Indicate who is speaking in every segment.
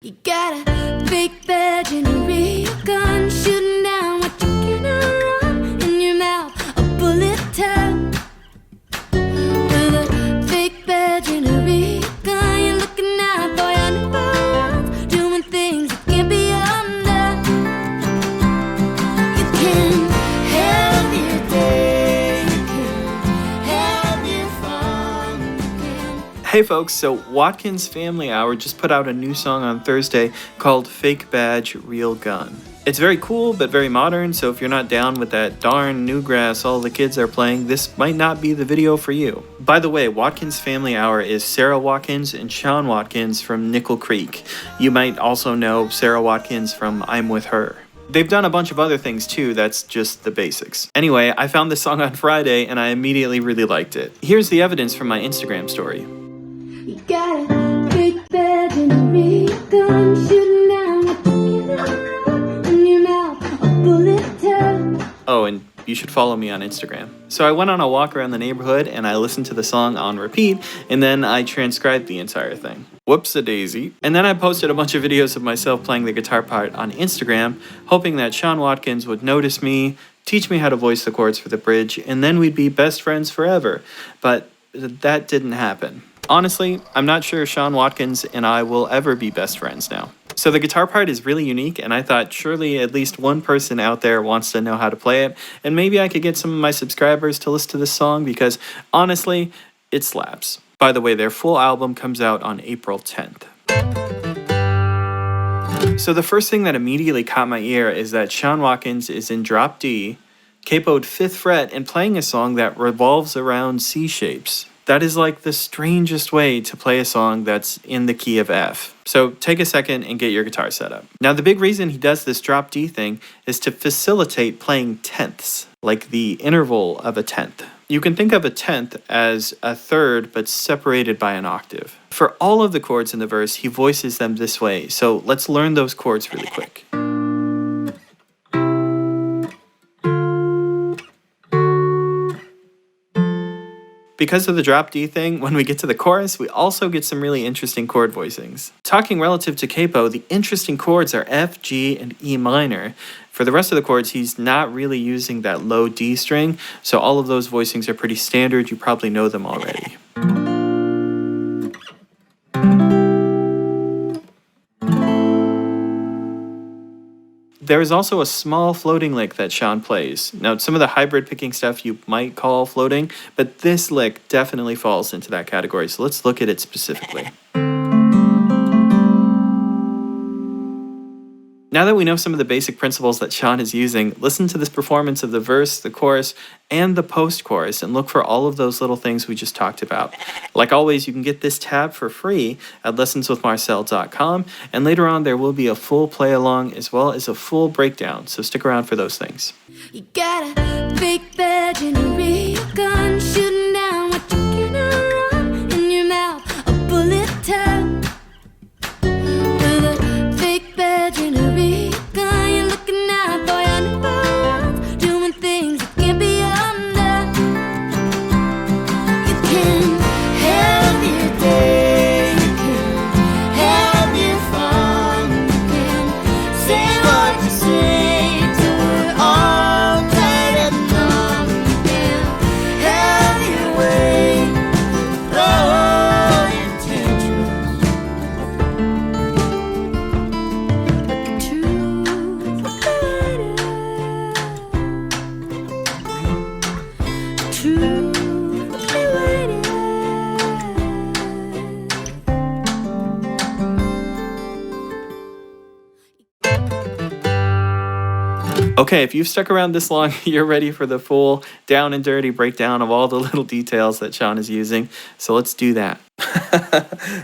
Speaker 1: You got a fake badge and a real gun, shooting down what you cannot run. In your mouth, a bullet tail. With a fake badge and a real gun, you're looking out for your number ones, doing things that can't be undone. You can have your day, you can have your fun, you can...
Speaker 2: Hey folks, so Watkins Family Hour just put out a new song on Thursday called Fake Badge, Real Gun. It's very cool, but very modern, so if you're not down with that darn newgrass all the kids are playing, this might not be the video for you. By the way, Watkins Family Hour is Sara Watkins and Sean Watkins from Nickel Creek. You might also know Sara Watkins from I'm With Her. They've done a bunch of other things too, that's just the basics. Anyway, I found this song on Friday and I immediately really liked it. Here's the evidence from my Instagram story.
Speaker 1: You got a big bed and a real gun, shooting down what you cannot run. In your mouth, a bullet tail.
Speaker 2: Oh, and you should follow me on Instagram. So I went on a walk around the neighborhood and I listened to the song on repeat, and then I transcribed the entire thing. Whoops-a-daisy. And then I posted a bunch of videos of myself playing the guitar part on Instagram, hoping that Sean Watkins would notice me, teach me how to voice the chords for the bridge, and then we'd be best friends forever. But that didn't happen. Honestly, I'm not sure Sean Watkins and I will ever be best friends now. So the guitar part is really unique, and I thought surely at least one person out there wants to know how to play it, and maybe I could get some of my subscribers to listen to this song because honestly, it slaps. By the way, their full album comes out on April 10th. So the first thing that immediately caught my ear is that Sean Watkins is in drop D, capoed 5th fret, and playing a song that revolves around C shapes. That is like the strangest way to play a song that's in the key of F. So take a second and get your guitar set up. Now the big reason he does this drop D thing is to facilitate playing tenths, like the interval of a tenth. You can think of a tenth as a third but separated by an octave. For all of the chords in the verse, he voices them this way, so let's learn those chords really quick. Because of the drop D thing, when we get to the chorus, we also get some really interesting chord voicings. Talking relative to capo, the interesting chords are F, G, and E minor. For the rest of the chords, he's not really using that low D string, so all of those voicings are pretty standard. You probably know them already. There is also a small floating lick that Sean plays. Now, some of the hybrid picking stuff you might call floating, but this lick definitely falls into that category, so let's look at it specifically. Now that we know some of the basic principles that Sean is using, listen to this performance of the verse, the chorus, and the post-chorus, and look for all of those little things we just talked about. Like always, you can get this tab for free at lessonswithmarcel.com, and later on there will be a full play-along as well as a full breakdown, so stick around for those things.
Speaker 1: You got a fake badge and a real gun, shooting down what you cannot run. In your mouth, a bullet tail. With a fake badge and a real gun, you're looking out for your number ones, doing things that can't be undone. You can have your day, you can have your fun, you can say what you say till we're all tired and numb. You can have your way, throw your tantrums. But the truth will be waiting. The truth will be waiting.
Speaker 2: Okay, if you've stuck around this long, you're ready for the full down and dirty breakdown of all the little details that Sean is using, so let's do that.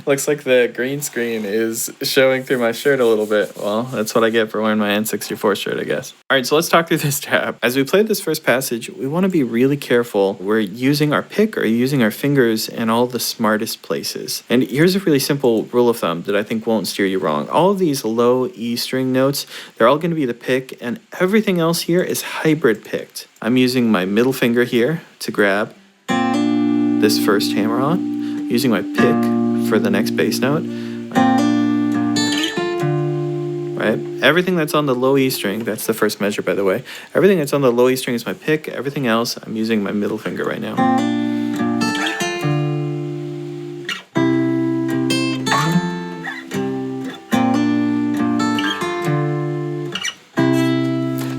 Speaker 2: Looks like the green screen is showing through my shirt a little bit. Well, that's what I get for wearing my N64 shirt, I guess. All right, so let's talk through this tab. As we play this first passage, we want to be really careful. We're using our pick or using our fingers in all the smartest places. And here's a really simple rule of thumb that I think won't steer you wrong. All of these low E string notes, they're all going to be the pick, and everything else here is hybrid picked. I'm using my middle finger here to grab this first hammer on, using my pick for the next bass note. right? Everything that's on the low E string, that's the first measure, by the way. Everything that's on the low E string is my pick. Everything else, I'm using my middle finger right now.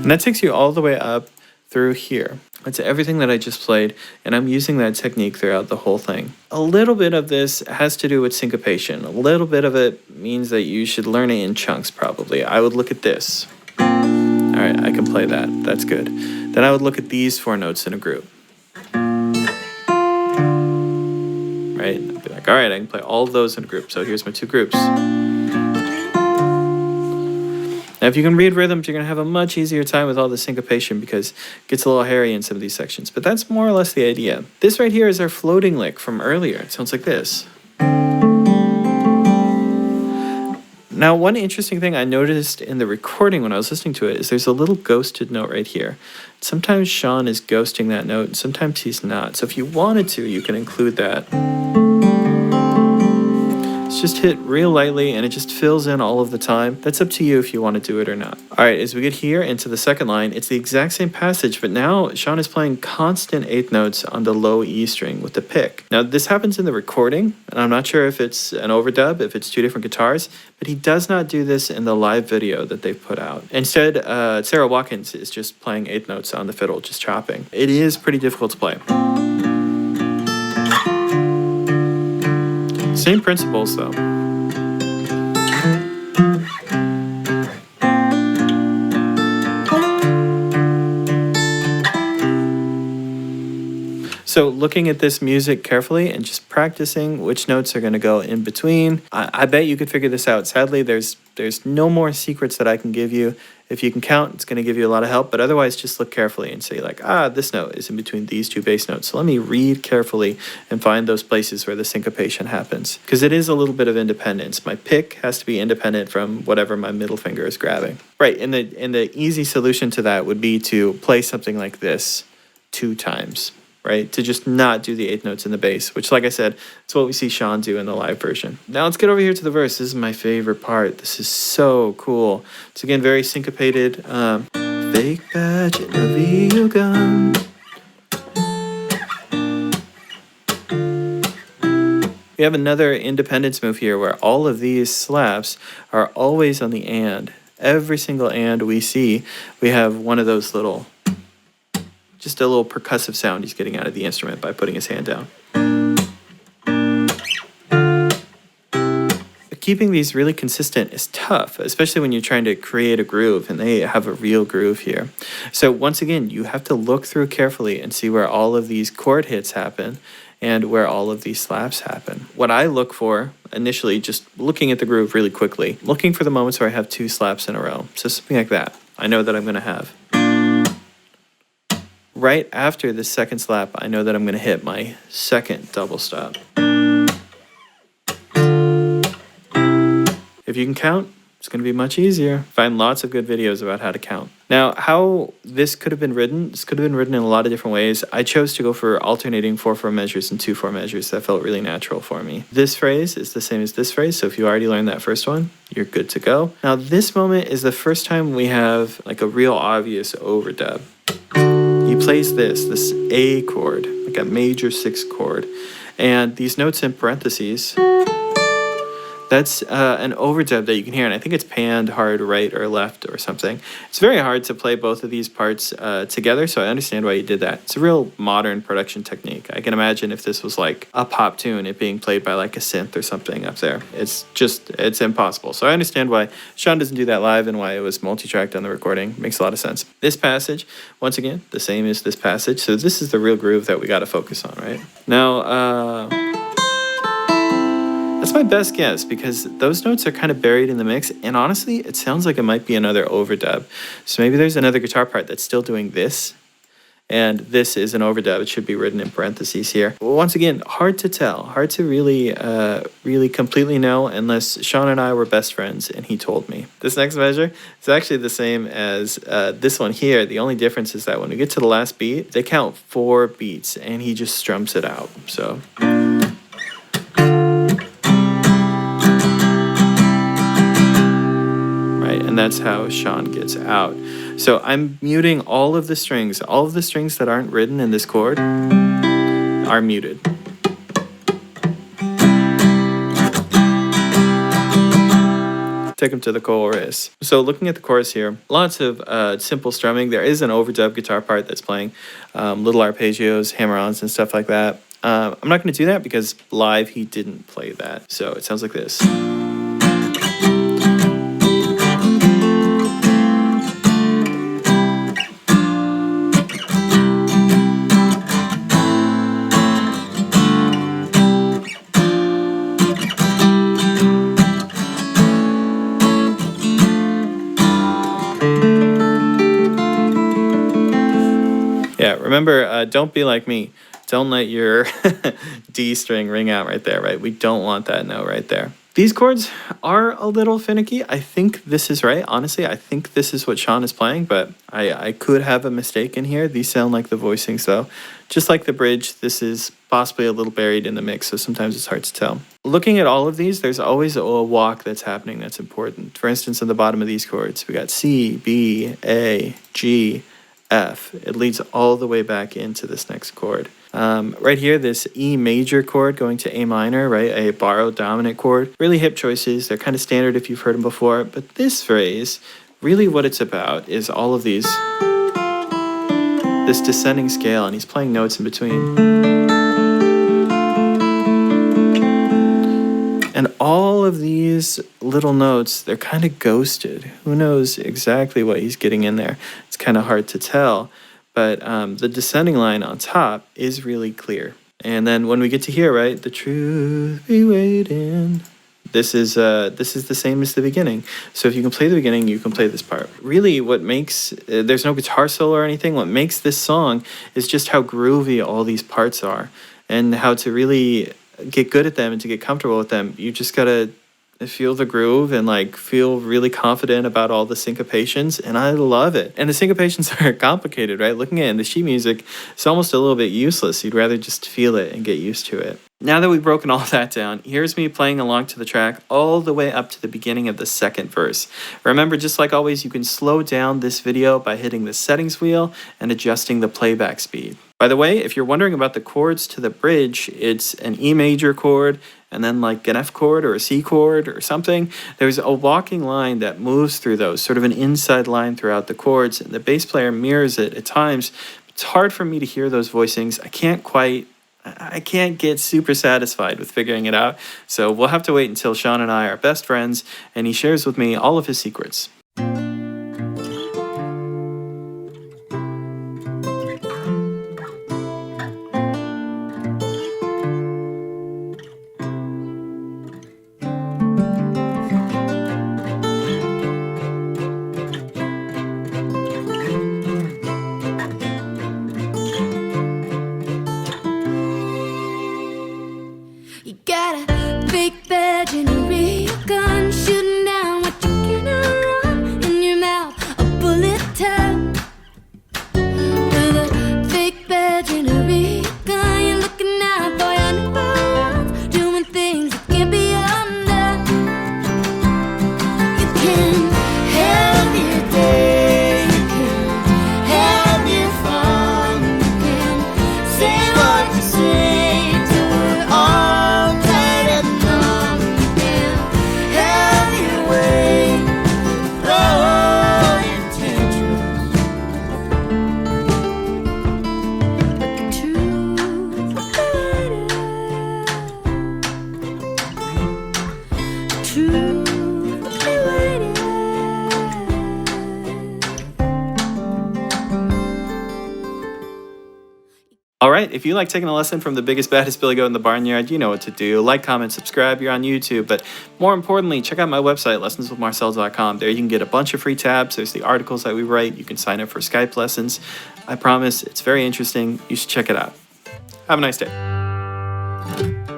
Speaker 2: And that takes you all the way up through here. That's everything that I just played, and I'm using that technique throughout the whole thing. A little bit of this has to do with syncopation. A little bit of it means that you should learn it in chunks, probably. I would look at this. All right, I can play that. That's good. Then I would look at these 4 notes in a group. Right? I'd be like, all right, I can play all of those in a group. So here's my 2 groups. Now, if you can read rhythms, you're going to have a much easier time with all the syncopation because it gets a little hairy in some of these sections. But that's more or less the idea. This right here is our floating lick from earlier. It sounds like this. Now, one interesting thing I noticed in the recording when I was listening to it is there's a little ghosted note right here. Sometimes Sean is ghosting that note, and sometimes he's not. So if you wanted to, you can include that. It's just hit real lightly and it just fills in all of the time. That's up to you if you want to do it or not. All right, as we get here into the second line, it's the exact same passage, but now Sean is playing constant 8th notes on the low E string with the pick. Now this happens in the recording, and I'm not sure if it's an overdub, if it's 2 different guitars, but he does not do this in the live video that they've put out. Instead, Sara Watkins is just playing 8th notes on the fiddle, just chopping. It is pretty difficult to play. Same principles though. So looking at this music carefully and just practicing which notes are going to go in between, I bet you could figure this out. Sadly, there's no more secrets that I can give you. If you can count, it's going to give you a lot of help, but otherwise just look carefully and say like, this note is in between these 2 bass notes. So let me read carefully and find those places where the syncopation happens. Because it is a little bit of independence. My pick has to be independent from whatever my middle finger is grabbing. Right, and the easy solution to that would be to play something like this 2 times. Right, to just not do the 8th notes in the bass, which, like I said, it's what we see Sean do in the live version. Now let's get over here to the verse. This is my favorite part. This is so cool. It's again very syncopated. Fake badge in a video gun. We have another independence move here where all of these slaps are always on the and. Every single and we see, we have one of those little, just a little percussive sound he's getting out of the instrument by putting his hand down. But keeping these really consistent is tough, especially when you're trying to create a groove, and they have a real groove here. So once again, you have to look through carefully and see where all of these chord hits happen and where all of these slaps happen. What I look for initially, just looking at the groove really quickly, looking for the moments where I have 2 slaps in a row. So something like that, I know that I'm going to have. Right after the second slap, I know that I'm going to hit my second double stop. If you can count, it's going to be much easier. Find lots of good videos about how to count. Now, how this could have been written, this could have been written in a lot of different ways. I chose to go for alternating 4/4 measures and 2/4 measures. That felt really natural for me. This phrase is the same as this phrase, so if you already learned that first one, you're good to go. Now, this moment is the first time we have like a real obvious overdub. He plays this A chord, like a major 6 chord, and these notes in parentheses, that's an overdub that you can hear, and I think it's panned hard right or left or something. It's very hard to play both of these parts together, so I understand why you did that. It's a real modern production technique. I can imagine if this was like a pop tune, it being played by like a synth or something up there. It's impossible. So I understand why Sean doesn't do that live and why it was multi-tracked on the recording. Makes a lot of sense. This passage, once again, the same as this passage. So this is the real groove that we got to focus on, right? Now, that's my best guess because those notes are kind of buried in the mix, and honestly, it sounds like it might be another overdub. So maybe there's another guitar part that's still doing this, and this is an overdub. It should be written in parentheses here. Once again, hard to tell, hard to really completely know unless Sean and I were best friends and he told me. This next measure is actually the same as this one here. The only difference is that when we get to the last beat, they count 4 beats, and he just strums it out. So. And And that's how Sean gets out. So I'm muting all of the strings. All of the strings that aren't written in this chord are muted. Take them to the chorus. So looking at the chorus here, lots of simple strumming. There is an overdub guitar part that's playing little arpeggios, hammer-ons, and stuff like that. I'm not going to do that because live he didn't play that. So it sounds like this. Yeah, remember, don't be like me. Don't let your D string ring out right there, right? We don't want that note right there. These chords are a little finicky. I think this is right. Honestly, I think this is what Sean is playing, but I could have a mistake in here. These sound like the voicings, though. Just like the bridge, this is possibly a little buried in the mix, so sometimes it's hard to tell. Looking at all of these, there's always a walk that's happening that's important. For instance, at the bottom of these chords, we got C, B, A, G, F. It leads all the way back into this next chord. Right here, this E major chord going to A minor, right? A borrowed dominant chord. Really hip choices. They're kind of standard if you've heard them before. But this phrase, really what it's about is all of these, this descending scale, and he's playing notes in between. And all of these little notes, they're kind of ghosted. Who knows exactly what he's getting in there? It's kind of hard to tell. But the descending line on top is really clear. And then when we get to here, right, the truth be waiting. This is the same as the beginning. So if you can play the beginning, you can play this part. Really, what makes there's no guitar solo or anything. What makes this song is just how groovy all these parts are, and how to really get good at them and to get comfortable with them. You just gotta feel the groove and like feel really confident about all the syncopations, and I love it. And the syncopations are complicated, right? Looking at it in the sheet music, it's almost a little bit useless. You'd rather just feel it and get used to it. Now that we've broken all that down, here's me playing along to the track all the way up to the beginning of the second verse. Remember, just like always, you can slow down this video by hitting the settings wheel and adjusting the playback speed. By the way, if you're wondering about the chords to the bridge, it's an E major chord and then like an F chord or a C chord or something. There's a walking line that moves through those, sort of an inside line throughout the chords, and the bass player mirrors it at times. It's hard for me to hear those voicings. I can't get super satisfied with figuring it out, so we'll have to wait until Sean and I are best friends and he shares with me all of his secrets.
Speaker 1: You got a fake badge and a real gun, shooting down what you cannot run. In your mouth, a bullet tap. With a fake badge and a real gun, you're looking out for your number ones, doing things that can't be undone. You can have your day, you can have your fun, you can say what you say.
Speaker 2: Alright, if you like taking a lesson from the biggest, baddest Billy Goat in the barnyard, you know what to do. Like, comment, subscribe, you're on YouTube, but more importantly, check out my website, lessonswithmarcel.com. There you can get a bunch of free tabs. There's the articles that we write. You can sign up for Skype lessons. I promise, it's very interesting. You should check it out. Have a nice day.